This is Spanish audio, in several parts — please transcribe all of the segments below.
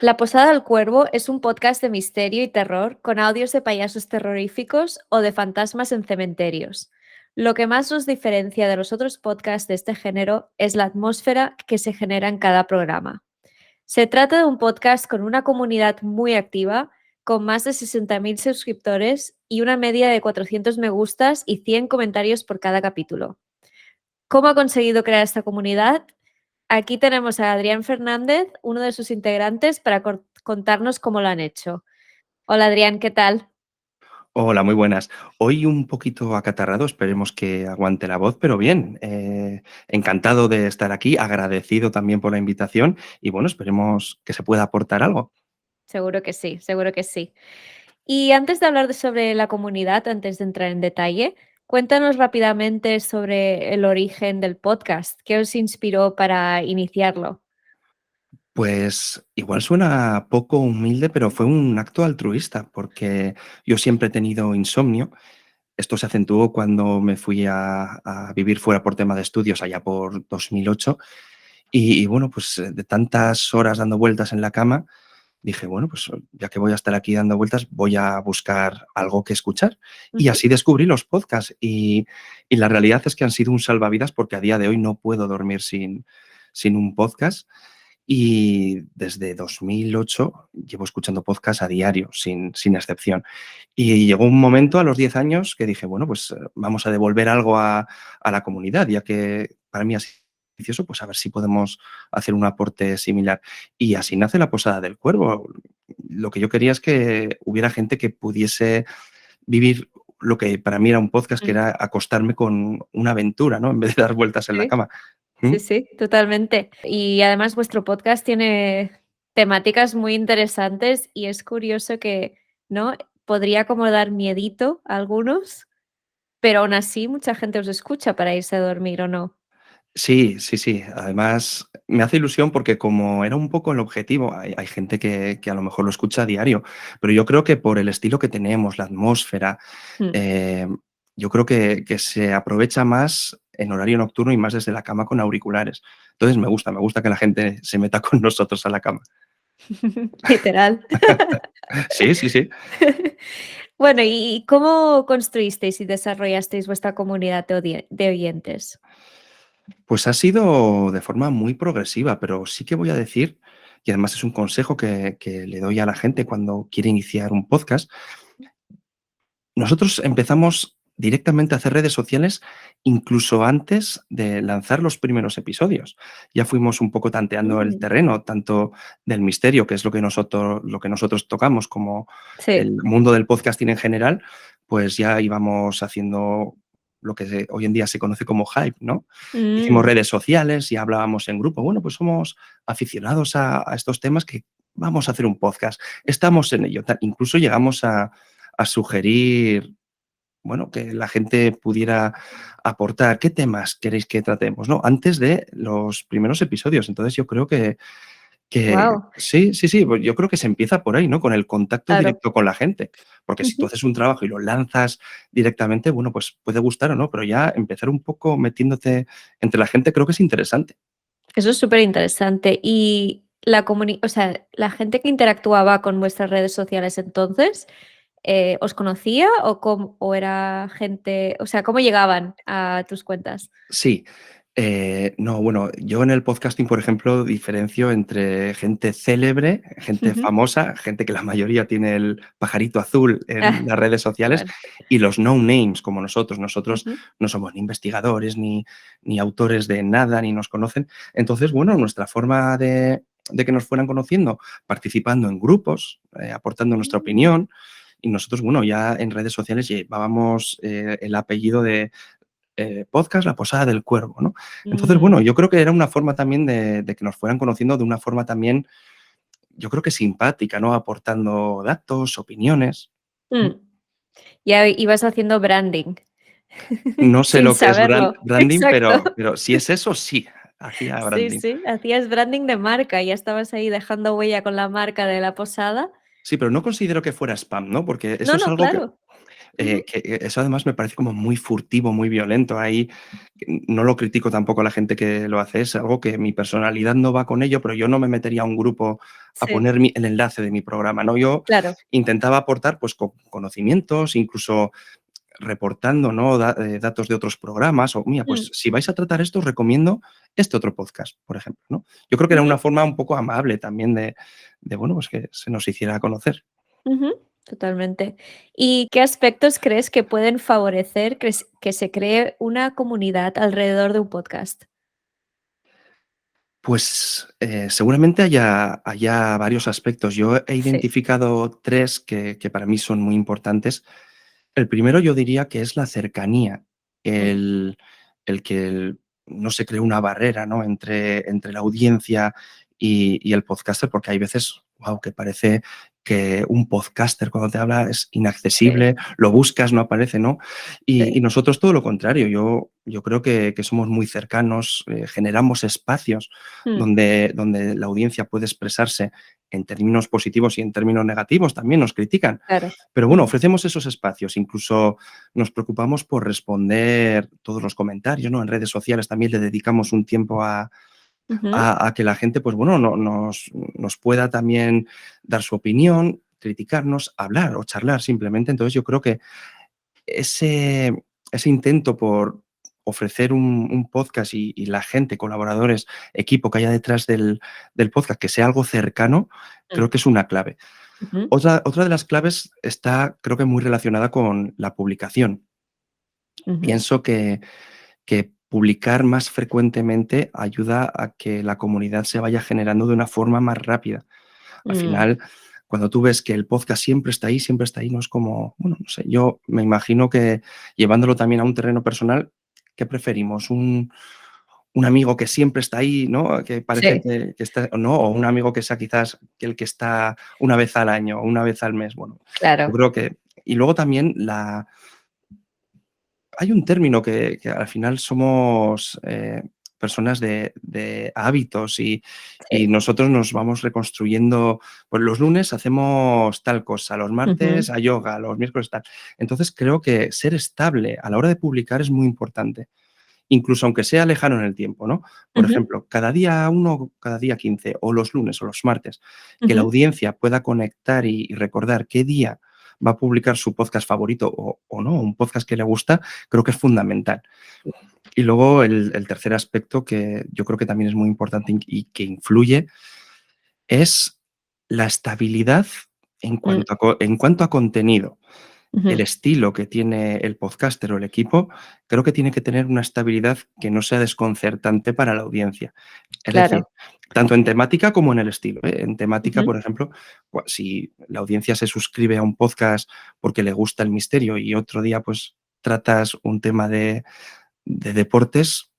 La Posada del Cuervo es un podcast de misterio y terror con audios de payasos terroríficos o de fantasmas en cementerios. Lo que más nos diferencia de los otros podcasts de este género es la atmósfera que se genera en cada programa. Se trata de un podcast con una comunidad muy activa, con más de 60.000 suscriptores y una media de 400 me gustas y 100 comentarios por cada capítulo. ¿Cómo ha conseguido crear esta comunidad? Aquí tenemos a Adrián Fernández, uno de sus integrantes, para contarnos cómo lo han hecho. Hola Adrián, ¿qué tal? Hola, muy buenas. Hoy un poquito acatarrado, esperemos que aguante la voz, pero bien, encantado de estar aquí, agradecido también por la invitación y bueno, esperemos que se pueda aportar algo. Seguro que sí, seguro que sí. Y antes de hablar sobre la comunidad, antes de entrar en detalle, cuéntanos rápidamente sobre el origen del podcast. ¿Qué os inspiró para iniciarlo? Pues igual suena poco humilde, pero fue un acto altruista, porque yo siempre he tenido insomnio. Esto se acentuó cuando me fui a vivir fuera por tema de estudios allá por 2008 y bueno, pues de tantas horas dando vueltas en la cama, dije, bueno, pues ya que voy a estar aquí dando vueltas, voy a buscar algo que escuchar. Y Ujú. así descubrí los podcasts. Y la realidad es que han sido un salvavidas porque a día de hoy no puedo dormir sin un podcast. Y desde 2008 llevo escuchando podcast a diario, sin excepción. Y llegó un momento a los 10 años que dije, bueno, pues vamos a devolver algo a la comunidad, ya que para mí ha sido beneficioso, pues a ver si podemos hacer un aporte similar. Y así nace la Posada del Cuervo. Lo que yo quería es que hubiera gente que pudiese vivir lo que para mí era un podcast, que Mm. era acostarme con una aventura, ¿no? En vez de dar vueltas en la Sí, cama. ¿Mm? sí, sí, totalmente. Y además vuestro podcast tiene temáticas muy interesantes y es curioso que, ¿no? Podría como dar miedito a algunos, pero aún así mucha gente os escucha para irse a dormir, ¿o no? Sí, sí, sí. Además, me hace ilusión porque como era un poco el objetivo, hay gente que a lo mejor lo escucha a diario, pero yo creo que por el estilo que tenemos, la atmósfera, Mm. eh, yo creo que se aprovecha más en horario nocturno y más desde la cama con auriculares. Entonces me gusta que la gente se meta con nosotros a la cama. Literal. Sí, sí, sí. Bueno, ¿y cómo construisteis y desarrollasteis vuestra comunidad de oyentes? Pues ha sido de forma muy progresiva, pero sí que voy a decir, y además es un consejo que le doy a la gente cuando quiere iniciar un podcast. Nosotros empezamos directamente a hacer redes sociales incluso antes de lanzar los primeros episodios. Ya fuimos un poco tanteando el Mm, terreno, tanto del misterio, que es lo que nosotros tocamos, como sí. el mundo del podcasting en general, pues ya íbamos haciendo lo que hoy en día se conoce como hype, ¿no? Hicimos Mm, redes sociales y hablábamos en grupo. Bueno, pues somos aficionados a estos temas que vamos a hacer un podcast. Estamos en ello. Incluso llegamos a sugerir, bueno, que la gente pudiera aportar qué temas queréis que tratemos, ¿no? Antes de los primeros episodios. Entonces yo creo que guau, sí, sí, sí, pues yo creo que se empieza por ahí, ¿no? Con el contacto claro. directo con la gente. Porque si tú Ujú. haces un trabajo y lo lanzas directamente, bueno, pues puede gustar o no, pero ya empezar un poco metiéndote entre la gente creo que es interesante. Eso es súper interesante. Y o sea, la gente que interactuaba con vuestras redes sociales entonces, ¿os conocía o era gente, o sea, cómo llegaban a tus cuentas? Sí. No, bueno, yo en el podcasting, por ejemplo, diferencio entre gente célebre, gente Ujú. famosa, gente que la mayoría tiene el pajarito azul en Ah, las redes sociales, bueno. y los no names como nosotros. Nosotros Ujú. no somos ni investigadores, ni autores de nada, ni nos conocen. Entonces, bueno, nuestra forma de que nos fueran conociendo, participando en grupos, aportando nuestra Mm, opinión, y nosotros, bueno, ya en redes sociales llevábamos el apellido de podcast La Posada del Cuervo, ¿no? Entonces, mm, bueno, yo creo que era una forma también de que nos fueran conociendo de una forma también, yo creo que simpática, ¿no? Aportando datos, opiniones. ¿Mm? mm. Ya ibas haciendo branding, No sé sin lo que es saberlo. branding, Exacto. pero si es eso, sí, hacía Sí, branding. sí, hacías branding de marca, ya estabas ahí dejando huella con la marca de la posada. Sí, pero no considero que fuera spam, ¿no? Porque eso No, es no, algo que claro. Ujú. que eso además me parece como muy furtivo, muy violento. Ahí no lo critico tampoco a la gente que lo hace, es algo que mi personalidad no va con ello, pero yo no me metería a un grupo a Sí, poner el enlace de mi programa, ¿no? Yo claro. intentaba aportar pues conocimientos, incluso reportando, ¿no? Datos de otros programas o, mira, Mm, pues si vais a tratar esto, os recomiendo este otro podcast, por ejemplo, ¿no? Yo creo que era ujú, una forma un poco amable también bueno, pues que se nos hiciera conocer. ujú, totalmente. ¿Y qué aspectos crees que pueden favorecer que se cree una comunidad alrededor de un podcast? Pues seguramente haya varios aspectos. Yo he Sí. identificado tres que para mí son muy importantes. El primero yo diría que es la cercanía, Mm, el, el que no se cree una barrera, ¿no? entre la audiencia y el podcaster, porque hay veces, wow, que parece que un podcaster cuando te habla es sí, inaccesible, lo buscas, no aparece, ¿no? sí. Y nosotros todo lo contrario, yo creo que somos muy cercanos, generamos espacios Mm, donde la audiencia puede expresarse en términos positivos y en términos negativos, también nos critican. claro. Pero bueno, Mm, ofrecemos esos espacios, incluso nos preocupamos por responder todos los comentarios, ¿no? En redes sociales también le dedicamos un tiempo ujú, a que la gente, pues bueno, nos pueda también dar su opinión, criticarnos, hablar o charlar simplemente. Entonces yo creo que ese, ese intento por ofrecer un podcast y la gente, colaboradores, equipo que haya detrás del podcast, que sea algo cercano, mm, creo que es una clave. ujú, Otra de las claves está, creo que muy relacionada con la publicación. ujú, Pienso que publicar más frecuentemente ayuda a que la comunidad se vaya generando de una forma más rápida. Al mm, final, cuando tú ves que el podcast siempre está ahí, no es como, bueno, no sé, yo me imagino que llevándolo también a un terreno personal, ¿qué preferimos? Un amigo que siempre está ahí, ¿no? Que parece sí, que está, ¿no? O un amigo que sea quizás el que está una vez al año o una vez al mes. Bueno, yo claro. creo que. Y luego también hay un término que al final somos personas de hábitos y Sí. nosotros nos vamos reconstruyendo. Pues los lunes hacemos tal cosa, los Ujú, martes a yoga, los miércoles tal. Entonces creo que ser estable a la hora de publicar es muy importante, incluso aunque sea lejano en el tiempo, ¿no? Por ujú, ejemplo, cada día uno, cada día 15, o los lunes o los martes, que la ujú, audiencia pueda conectar y recordar qué día va a publicar su podcast favorito o no, un podcast que le gusta, creo que es fundamental. Y luego el tercer aspecto que yo creo que también es muy importante y que influye es la estabilidad mm, en cuanto a contenido. El ujú, estilo que tiene el podcaster o el equipo, creo que tiene que tener una estabilidad que no sea desconcertante para la audiencia. Es decir, claro. tanto en temática como en el estilo, ¿eh? En temática, Ujú, por ejemplo, si la audiencia se suscribe a un podcast porque le gusta el misterio y otro día pues tratas un tema de deportes,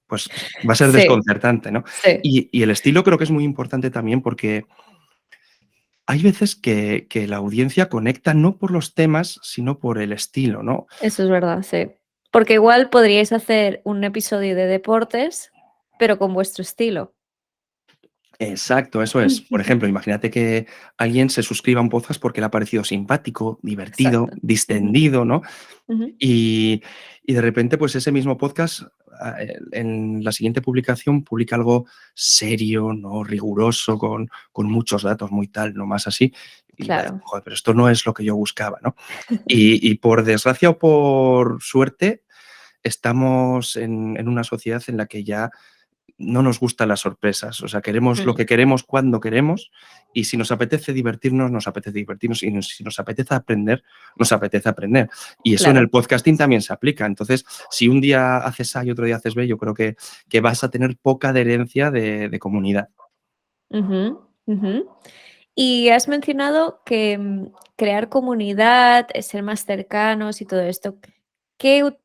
pues va a ser sí, desconcertante, ¿no? sí, Y el estilo creo que es muy importante también porque hay veces que la audiencia conecta no por los temas, sino por el estilo, ¿no? eso es verdad, sí. Porque igual podríais hacer un episodio de deportes, pero con vuestro estilo. Exacto, eso es. Por ejemplo, imagínate que alguien se suscriba a un podcast porque le ha parecido simpático, divertido, Exacto. Ujú, distendido, ¿no? ujú, Y, y de repente, pues ese mismo podcast, en la siguiente publicación, publica algo serio, ¿no? Riguroso, con muchos datos, muy tal, no más así. Y va a decir, claro. joder, pero esto no es lo que yo buscaba, ¿no? Y por desgracia o por suerte, estamos en una sociedad en la que ya no nos gustan las sorpresas. O sea, queremos lo Mm, que queremos cuando queremos y si nos apetece divertirnos, nos apetece divertirnos y si nos apetece aprender, nos apetece aprender. Y eso en claro. el podcasting también se aplica. Entonces, si un día haces A y otro día haces B, yo creo que vas a tener poca adherencia de comunidad. Ujú, ujú. Y has mencionado que, crear comunidad, ser más cercanos y todo esto. ¿Qué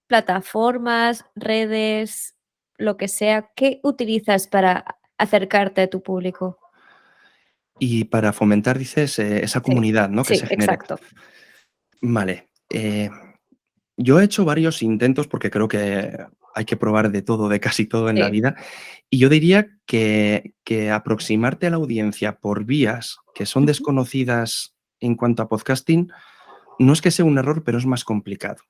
plataformas, redes, lo que sea, qué utilizas para acercarte a tu público? Y para fomentar, dices, esa Sí, comunidad, ¿no? Que sí, se genere. exacto. Vale. Yo he hecho varios intentos porque creo que hay que probar de todo, de casi todo en la Sí. vida. Y yo diría que aproximarte a la audiencia por vías que son Ujú, desconocidas en cuanto a podcasting no es que sea un error, pero es más complicado.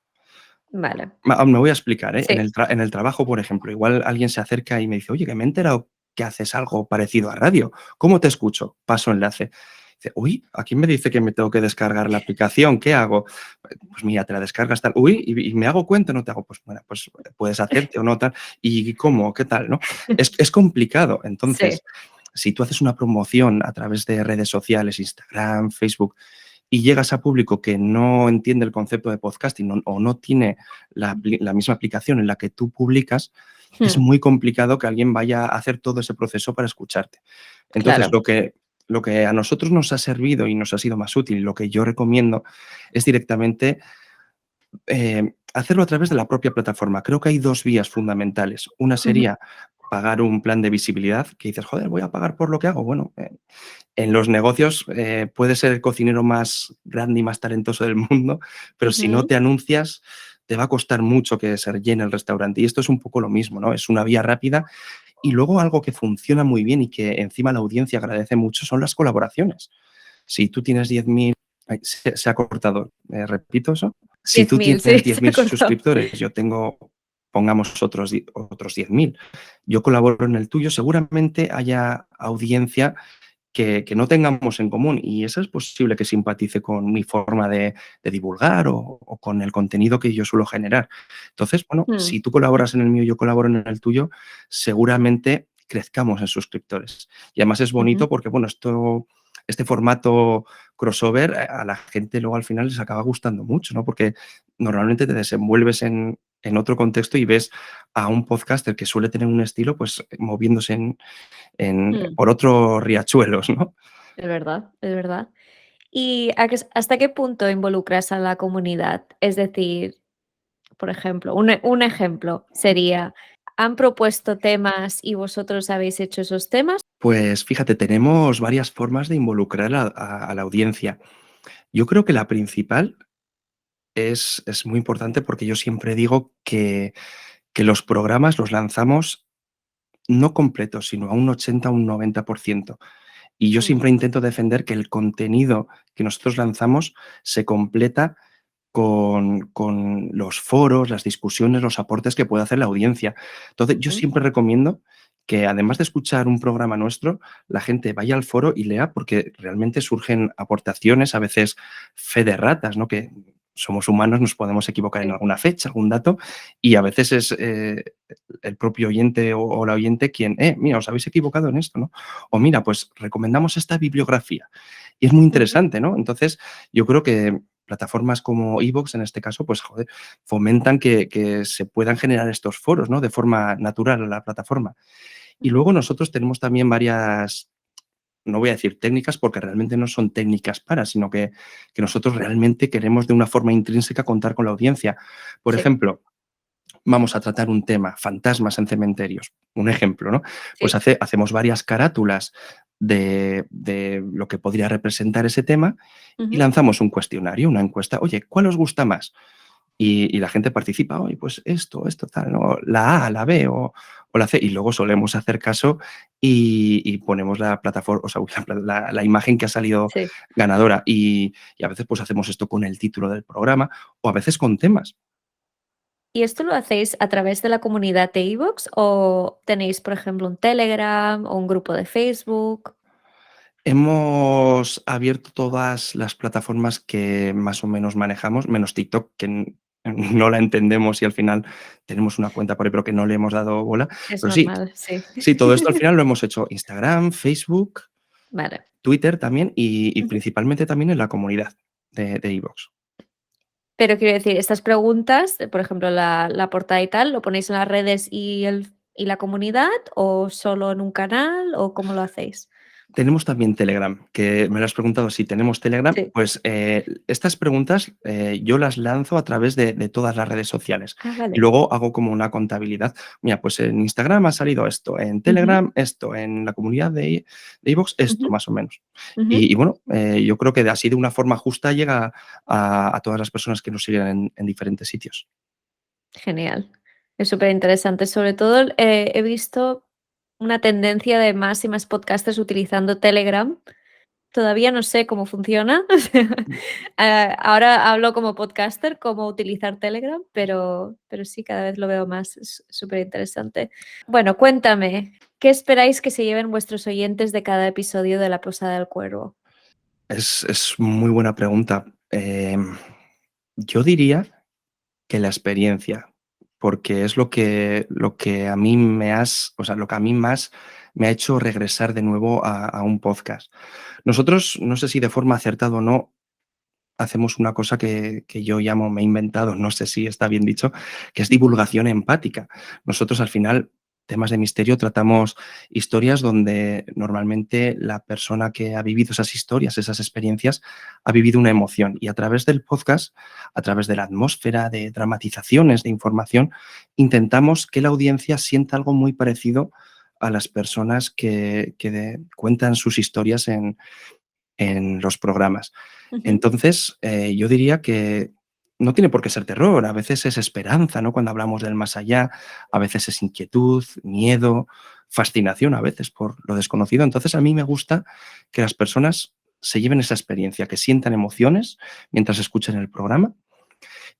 Vale. Me voy a explicar, ¿eh? Sí. En el trabajo, por ejemplo, igual alguien se acerca y me dice: "Oye, que me he enterado que haces algo parecido a radio, ¿cómo te escucho?". Paso enlace. Dice: "Uy, aquí me dice que me tengo que descargar la aplicación, ¿qué hago?". Pues mira, te la descargas tal. "Uy, ¿y me hago cuenta o no te hago?". Pues bueno, pues puedes hacerte o no tal. ¿Y cómo? ¿Qué tal?, ¿no? Es complicado. Sí. Entonces, si tú haces una promoción a través de redes sociales, Instagram, Facebook, y llegas a público que no entiende el concepto de podcasting o no tiene la misma aplicación en la que tú publicas, es Mm, muy complicado que alguien vaya a hacer todo ese proceso para escucharte. Entonces, claro. lo que a nosotros nos ha servido y nos ha sido más útil, y lo que yo recomiendo, es directamente hacerlo a través de la propia plataforma. Creo que hay 2 vías fundamentales. Una Ujú. sería pagar un plan de visibilidad, que dices: "Joder, voy a pagar por lo que hago". Bueno, en los negocios, puedes ser el cocinero más grande y más talentoso del mundo, pero si no Ujú. te anuncias, te va a costar mucho que se llene el restaurante. Y esto es un poco lo mismo, ¿no? Es una vía rápida. Y luego algo que funciona muy bien y que encima la audiencia agradece mucho son las colaboraciones. Si tú tienes 10.000, ay, se ha cortado, repito eso. Si tú 10.000, sí, tienes se 10.000 cortó. suscriptores, yo tengo, pongamos otros 10.000, yo colaboro en el tuyo, seguramente haya audiencia que no tengamos en común, y eso es posible que simpatice con mi forma de divulgar o con el contenido que yo suelo generar. Entonces, bueno, Mm, si tú colaboras en el mío y yo colaboro en el tuyo, seguramente crezcamos en suscriptores. Y además es ujú. bonito porque, bueno, este formato crossover a la gente luego al final les acaba gustando mucho, ¿no? Porque normalmente te desenvuelves en otro contexto y ves a un podcaster que suele tener un estilo, pues moviéndose Mm, por otros riachuelos, ¿no? es verdad, es verdad. ¿Y hasta qué punto involucras a la comunidad? Es decir, por ejemplo, un ejemplo sería, ¿han propuesto temas y vosotros habéis hecho esos temas? Pues fíjate, tenemos varias formas de involucrar a la audiencia. Yo creo que la principal es muy importante porque yo siempre digo que los programas los lanzamos no completos, sino a un 80 o un 90%. Y yo Mm, siempre intento defender que el contenido que nosotros lanzamos se completa con los foros, las discusiones, los aportes que puede hacer la audiencia. Entonces, yo ujú, siempre recomiendo que además de escuchar un programa nuestro, la gente vaya al foro y lea, porque realmente surgen aportaciones, a veces fe de ratas, ¿no? Que somos humanos, nos podemos equivocar en sí, alguna fecha, algún dato, y a veces es el propio oyente o la oyente quien, mira, os habéis equivocado en esto, ¿no? O mira, pues recomendamos esta bibliografía. Y es muy ujú, interesante, ¿no? Entonces, yo creo que plataformas como iVoox, en este caso, pues, joder, fomentan que se puedan generar estos foros, ¿no? De forma natural en la plataforma. Y ujú, luego nosotros tenemos también varias, no voy a decir técnicas, porque realmente no son técnicas para, sino que nosotros realmente queremos de una forma intrínseca contar con la audiencia. Por sí, ejemplo, vamos a tratar un tema, fantasmas en cementerios, un ejemplo, ¿no? Pues sí, hacemos varias carátulas de lo que podría representar ese tema y ujú. lanzamos un cuestionario, una encuesta. Oye, ¿cuál os gusta más? Y la gente participa, oye, pues esto, tal, ¿no? La A, la B o la C. Y luego solemos hacer caso y ponemos la plataforma, o sea, la imagen que ha salido Sí. ganadora. Y a veces pues hacemos esto con el título del programa o a veces con temas. ¿Y esto lo hacéis a través de la comunidad de iVoox o tenéis, por ejemplo, un Telegram o un grupo de Facebook? Hemos abierto todas las plataformas que más o menos manejamos, menos TikTok, que no la entendemos y al final tenemos una cuenta por ahí, pero que no le hemos dado bola. Es Pero sí, normal, sí. sí, todo esto al final lo hemos hecho Instagram, Facebook, Vale. Twitter también y Ujú. principalmente también en la comunidad de iVoox. Pero quiero decir, estas preguntas, por ejemplo, la portada y tal, ¿lo ponéis en las redes y la comunidad o solo en un canal o cómo lo hacéis? Tenemos también Telegram, que me lo has preguntado si tenemos Telegram. Sí. Pues estas preguntas yo las lanzo a través de todas las redes sociales Ah, y vale. luego hago como una contabilidad. Mira, pues en Instagram ha salido esto, en Ujú, Telegram esto, en la comunidad de iVoox esto, ujú, más o menos. ujú. Y bueno, yo creo que así de una forma justa llega a todas las personas que nos siguen en diferentes sitios. Genial. Es súper interesante. Sobre todo, he visto una tendencia de más y más podcasters utilizando Telegram Todavía no sé cómo funciona. Ahora hablo como podcaster, cómo utilizar Telegram, pero sí, cada vez lo veo más. Es súper interesante. Bueno, cuéntame, ¿qué esperáis que se lleven vuestros oyentes de cada episodio de La Posada del Cuervo? Es muy buena pregunta. Yo diría que la experiencia, porque es lo que a mí o sea, lo que a mí más me ha hecho regresar de nuevo a un podcast. Nosotros, no sé si de forma acertada o no, hacemos una cosa que yo llamo, me he inventado, no sé si está bien dicho, que es Ujú, divulgación empática. Nosotros al final, temas de misterio, tratamos historias donde normalmente la persona que ha vivido esas historias, esas experiencias, ha vivido una emoción. Y a través del podcast, a través de la atmósfera, de dramatizaciones, de información, intentamos que la audiencia sienta algo muy parecido a las personas que cuentan sus historias en los programas. ujú, Entonces, yo diría que no tiene por qué ser terror, a veces es esperanza, ¿no? Cuando hablamos del más allá, a veces es inquietud, miedo, fascinación a veces por lo desconocido. Entonces, a mí me gusta que las personas se lleven esa experiencia, que sientan emociones mientras escuchen el programa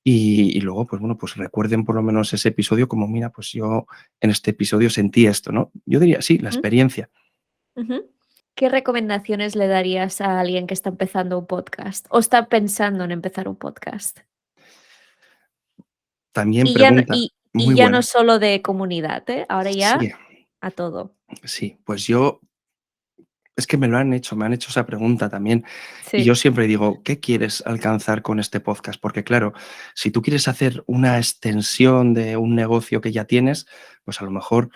y luego, pues bueno, pues recuerden por lo menos ese episodio como, mira, pues yo en este episodio sentí esto, ¿no? Yo diría, sí, la ujú, experiencia. ujú. ¿Qué recomendaciones le darías a alguien que está empezando un podcast o está pensando en empezar un podcast? También Y ya no, pregunta, y muy ya no buena. solo de comunidad, ¿eh? Ahora Sí, ya a todo. sí, pues yo es que me han hecho esa pregunta también. Y yo Sí. siempre digo, ¿qué quieres alcanzar con este podcast? Porque claro, si tú quieres hacer una extensión de un negocio que ya tienes, pues a lo mejor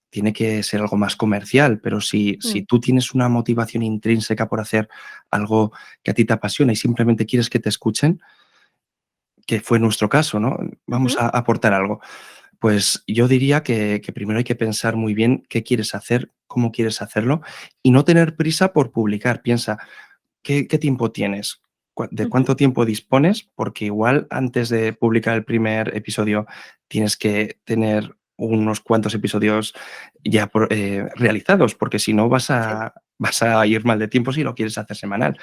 tiene que ser algo más comercial, pero si Mm, tú tienes una motivación intrínseca por hacer algo que a ti te apasiona y simplemente quieres que te escuchen, que fue nuestro caso, ¿no? Vamos ujú, a aportar algo. Pues yo diría que primero hay que pensar muy bien qué quieres hacer, cómo quieres hacerlo y no tener prisa por publicar. Piensa, ¿qué tiempo tienes? ¿De ujú. cuánto tiempo dispones? Porque igual antes de publicar el primer episodio tienes que tener unos cuantos episodios ya realizados, porque si no Sí. vas a ir mal de tiempo si lo quieres hacer semanal.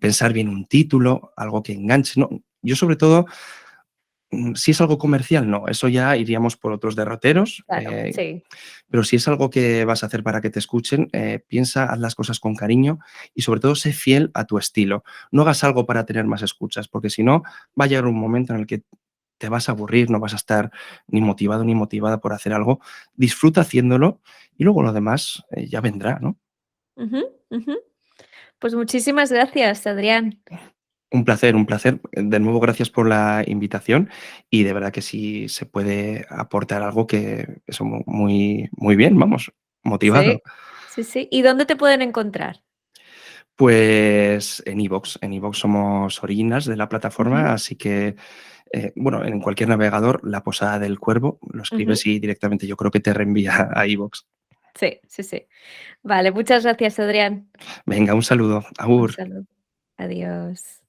Pensar bien un título, algo que enganche. ¿No? Yo sobre todo si es algo comercial, no, eso ya iríamos por otros derroteros, Claro, sí. pero si es algo que vas a hacer para que te escuchen, piensa, haz las cosas con cariño y sobre todo sé fiel a tu estilo. No hagas algo para tener más escuchas, porque si no, va a llegar un momento en el que te vas a aburrir, no vas a estar ni motivado ni motivada por hacer algo. Disfruta haciéndolo y luego lo demás ya vendrá, ¿no? Ujú, ujú. Pues muchísimas gracias, Adrián. Un placer, un placer. De nuevo, gracias por la invitación y de verdad que sí se puede aportar algo que eso muy, muy bien, vamos, motivado. Sí, sí, sí. ¿Y dónde te pueden encontrar? Pues en iVoox somos originals de la plataforma, Ujú, así que, bueno, en cualquier navegador, La Posada del Cuervo, lo ujú. escribes y directamente yo creo que te reenvía a iVoox. Sí, sí, sí. Vale, muchas gracias, Adrián. Venga, un saludo. Un Agur. saludo. Adiós.